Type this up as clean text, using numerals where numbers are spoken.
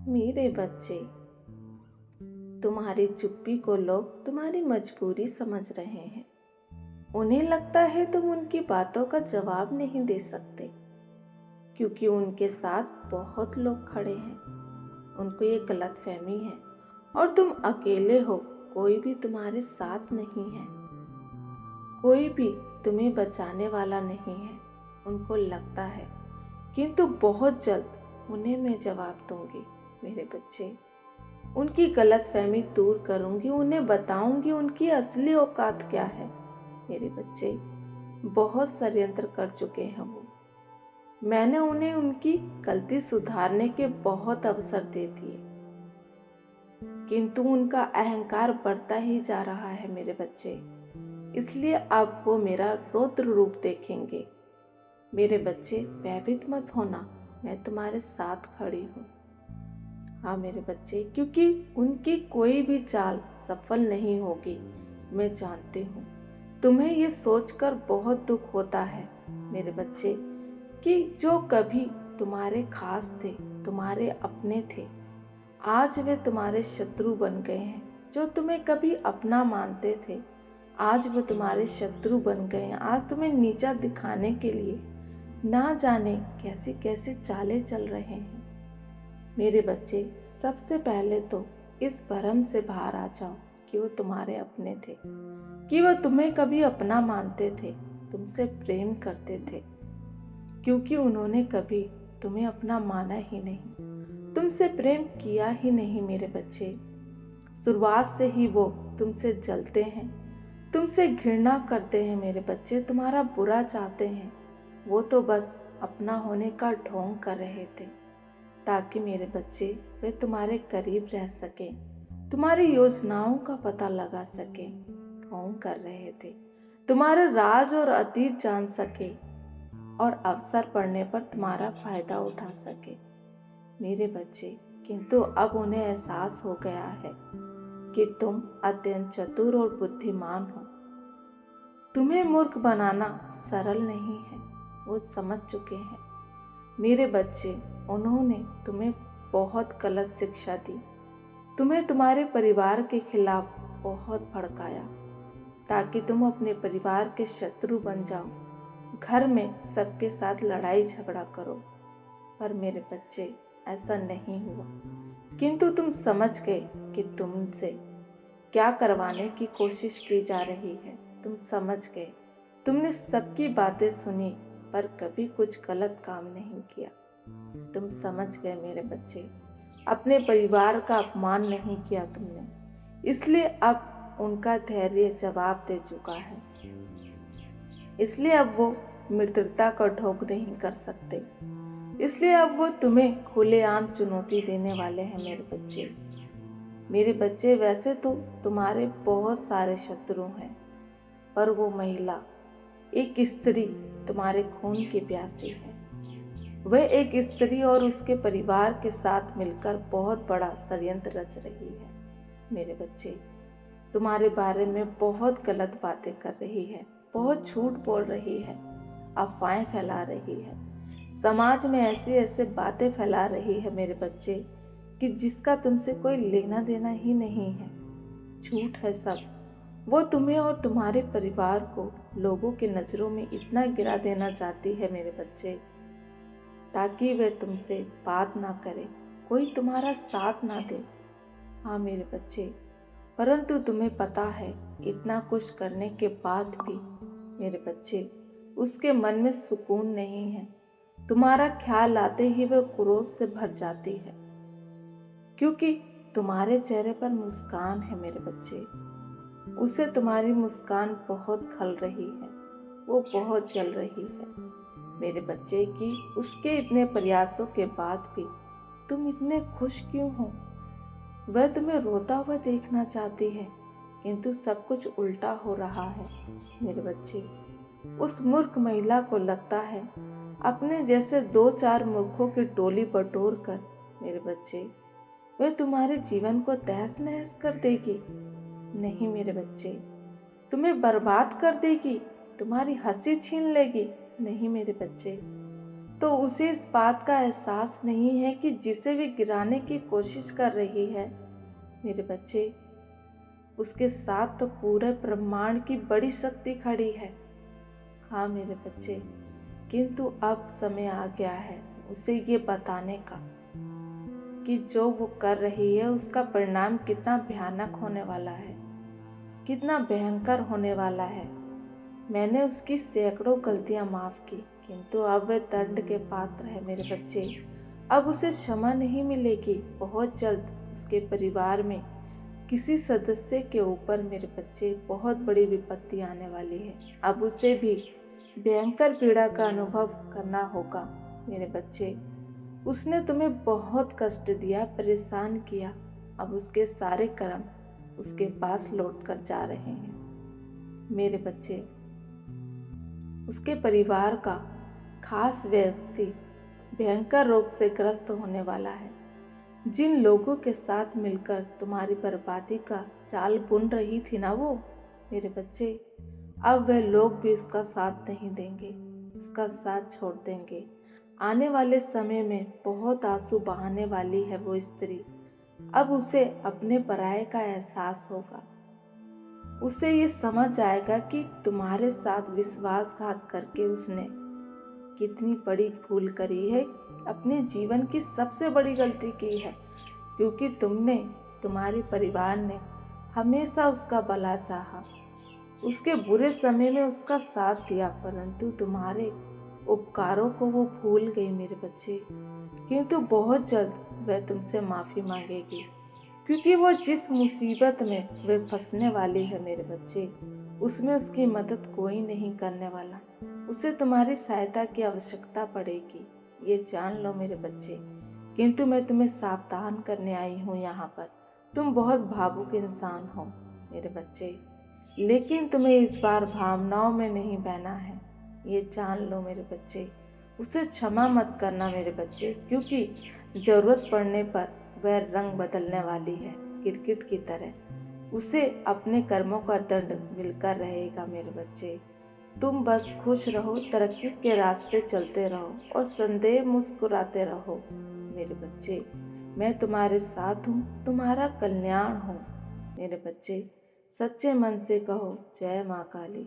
मेरे बच्चे, तुम्हारी चुप्पी को लोग तुम्हारी मजबूरी समझ रहे हैं। उन्हें लगता है तुम उनकी बातों का जवाब नहीं दे सकते, क्योंकि उनके साथ बहुत लोग खड़े हैं। उनको ये गलतफहमी है और तुम अकेले हो, कोई भी तुम्हारे साथ नहीं है, कोई भी तुम्हें बचाने वाला नहीं है। उनको लगता है, किंतु बहुत जल्द उन्हें मैं जवाब दूंगी। मेरे बच्चे, उनकी गलतफहमी दूर करूंगी, उन्हें बताऊंगी उनकी असली औकात क्या है। मेरे बच्चे, बहुत षड्यंत्र कर चुके हैं वो। मैंने उन्हें उनकी गलती सुधारने के बहुत अवसर दे दिए, किंतु उनका अहंकार बढ़ता ही जा रहा है मेरे बच्चे। इसलिए अब वो मेरा रौद्र रूप देखेंगे। मेरे बच्चे, भयभीत मत होना, मैं तुम्हारे साथ खड़ी हूँ। हाँ मेरे बच्चे, क्योंकि उनकी कोई भी चाल सफल नहीं होगी, मैं जानती हूँ। तुम्हें ये सोचकर बहुत दुख होता है मेरे बच्चे कि जो कभी तुम्हारे खास थे, तुम्हारे अपने थे, आज वे तुम्हारे शत्रु बन गए हैं। जो तुम्हें कभी अपना मानते थे, आज वो तुम्हारे शत्रु बन गए हैं। आज तुम्हें नीचा दिखाने के लिए ना जाने कैसी कैसी चालें चल रहे हैं। मेरे बच्चे, सबसे पहले तो इस भ्रम से बाहर आ जाओ कि वो तुम्हारे अपने थे, कि वो तुम्हें कभी अपना मानते थे, तुमसे प्रेम करते थे, क्योंकि उन्होंने कभी तुम्हें अपना माना ही नहीं, तुमसे प्रेम किया ही नहीं। मेरे बच्चे, शुरुआत से ही वो तुमसे जलते हैं, तुमसे घृणा करते हैं। मेरे बच्चे, तुम्हारा बुरा चाहते हैं। वो तो बस अपना होने का ढोंग कर रहे थे, ताकि मेरे बच्चे वे तुम्हारे करीब रह सके, तुम्हारी योजनाओं का पता लगा सके। ढोंग कर रहे थे, तुम्हारे राज और अतीत जान सके और अवसर पड़ने पर तुम्हारा फायदा उठा सके। मेरे बच्चे, किंतु अब उन्हें एहसास हो गया है कि तुम अत्यंत चतुर और बुद्धिमान हो। तुम्हें मूर्ख बनाना सरल नहीं है, वो समझ चुके हैं। मेरे बच्चे, उन्होंने तुम्हें बहुत गलत शिक्षा दी, तुम्हें तुम्हारे परिवार के खिलाफ बहुत भड़काया, ताकि तुम अपने परिवार के शत्रु बन जाओ, घर में सबके साथ लड़ाई झगड़ा करो। पर मेरे बच्चे, ऐसा नहीं हुआ, किंतु तुम समझ गए कि तुमसे क्या करवाने की कोशिश की जा रही है। तुम समझ गए, तुमने सबकी बातें सुनी पर कभी कुछ गलत काम नहीं किया। तुम समझ गए मेरे बच्चे, अपने परिवार का अपमान नहीं किया तुमने, इसलिए अब उनका धैर्य जवाब दे चुका है। इसलिए अब वो मित्रता का ढोंग नहीं कर सकते। इसलिए अब वो तुम्हें खुलेआम चुनौती देने वाले हैं मेरे बच्चे। मेरे बच्चे, वैसे तो तुम्हारे बहुत सारे शत्रु हैं, पर वो महिला, एक स्त्री तुम्हारे खून की प्यासी है। वह एक स्त्री और उसके परिवार के साथ मिलकर बहुत बड़ा षड्यंत्र रच रही है। मेरे बच्चे, तुम्हारे बारे में बहुत गलत बातें कर रही है, बहुत झूठ बोल रही है, अफवाहें फैला रही है, समाज में ऐसी ऐसी बातें फैला रही है मेरे बच्चे कि जिसका तुमसे कोई लेना देना ही नहीं है। झूठ है सब। वो तुम्हें और तुम्हारे परिवार को लोगों की नज़रों में इतना गिरा देना चाहती है मेरे बच्चे, ताकि वे तुमसे बात ना करे, कोई तुम्हारा साथ ना दे। हाँ मेरे बच्चे, परंतु तुम्हें पता है, इतना कुछ करने के बाद भी मेरे बच्चे, उसके मन में सुकून नहीं है। तुम्हारा ख्याल आते ही वह क्रोध से भर जाती है, क्योंकि तुम्हारे चेहरे पर मुस्कान है मेरे बच्चे। उसे तुम्हारी मुस्कान बहुत खल रही है, वो बहुत जल रही है मेरे बच्चे कि उसके इतने प्रयासों के बाद भी तुम इतने खुश क्यों हो। वह तुम्हें रोता हुआ देखना चाहती है, किंतु सब कुछ उल्टा हो रहा है मेरे बच्चे। उस मूर्ख महिला को लगता है अपने जैसे 2-4 मूर्खों की टोली बटोर कर मेरे बच्चे, वह तुम्हारे जीवन को तहस नहस कर देगी। नहीं मेरे बच्चे, तुम्हें बर्बाद कर देगी, तुम्हारी हंसी छीन लेगी। नहीं मेरे बच्चे, तो उसे इस बात का एहसास नहीं है कि जिसे भी गिराने की कोशिश कर रही है मेरे बच्चे, उसके साथ तो पूरे ब्रह्मांड की बड़ी शक्ति खड़ी है। हाँ मेरे बच्चे, किंतु अब समय आ गया है उसे ये बताने का कि जो वो कर रही है उसका परिणाम कितना भयानक होने वाला है, कितना भयंकर होने वाला है। मैंने उसकी सैकड़ों गलतियां माफ की, किंतु अब वह दंड के पात्र है मेरे बच्चे। अब उसे क्षमा नहीं मिलेगी। बहुत जल्द उसके परिवार में किसी सदस्य के ऊपर मेरे बच्चे बहुत बड़ी विपत्ति आने वाली है। अब उसे भी भयंकर पीड़ा का अनुभव करना होगा मेरे बच्चे। उसने तुम्हें बहुत कष्ट दिया, परेशान किया। अब उसके सारे कर्म उसके पास लौट कर जा रहे हैं मेरे बच्चे। उसके परिवार का खास व्यक्ति भयंकर रोग से ग्रस्त होने वाला है। जिन लोगों के साथ मिलकर तुम्हारी बर्बादी का जाल बुन रही थी ना वो मेरे बच्चे, अब वह लोग भी उसका साथ नहीं देंगे, उसका साथ छोड़ देंगे। आने वाले समय में बहुत आंसू बहाने वाली है वो स्त्री। अब उसे अपने पराये का एहसास होगा। उसे ये समझ आएगा कि तुम्हारे साथ विश्वासघात करके उसने कितनी बड़ी भूल करी है, अपने जीवन की सबसे बड़ी गलती की है। क्योंकि तुम्हारे परिवार ने हमेशा उसका भला चाहा, उसके बुरे समय में उसका साथ दिया, परंतु तुम्हारे उपकारों को वो भूल गई मेरे बच्चे। किंतु बहुत जल्द वह तुमसे माफ़ी मांगेगी, क्योंकि वो जिस मुसीबत में वह फंसने वाली है मेरे बच्चे, उसमें उसकी मदद कोई नहीं करने वाला। उसे तुम्हारी सहायता की आवश्यकता पड़ेगी, ये जान लो मेरे बच्चे। किंतु मैं तुम्हें सावधान करने आई हूँ यहाँ पर। तुम बहुत भावुक इंसान हो मेरे बच्चे, लेकिन तुम्हें इस बार भावनाओं में नहीं बहना है, ये जान लो मेरे बच्चे। उसे क्षमा मत करना मेरे बच्चे, क्योंकि ज़रूरत पड़ने पर वह रंग बदलने वाली है गिरगिट की तरह। उसे अपने कर्मों का दंड मिलकर रहेगा मेरे बच्चे। तुम बस खुश रहो, तरक्की के रास्ते चलते रहो और संदेह मुस्कुराते रहो मेरे बच्चे। मैं तुम्हारे साथ हूँ, तुम्हारा कल्याण हूँ मेरे बच्चे। सच्चे मन से कहो जय माँ काली।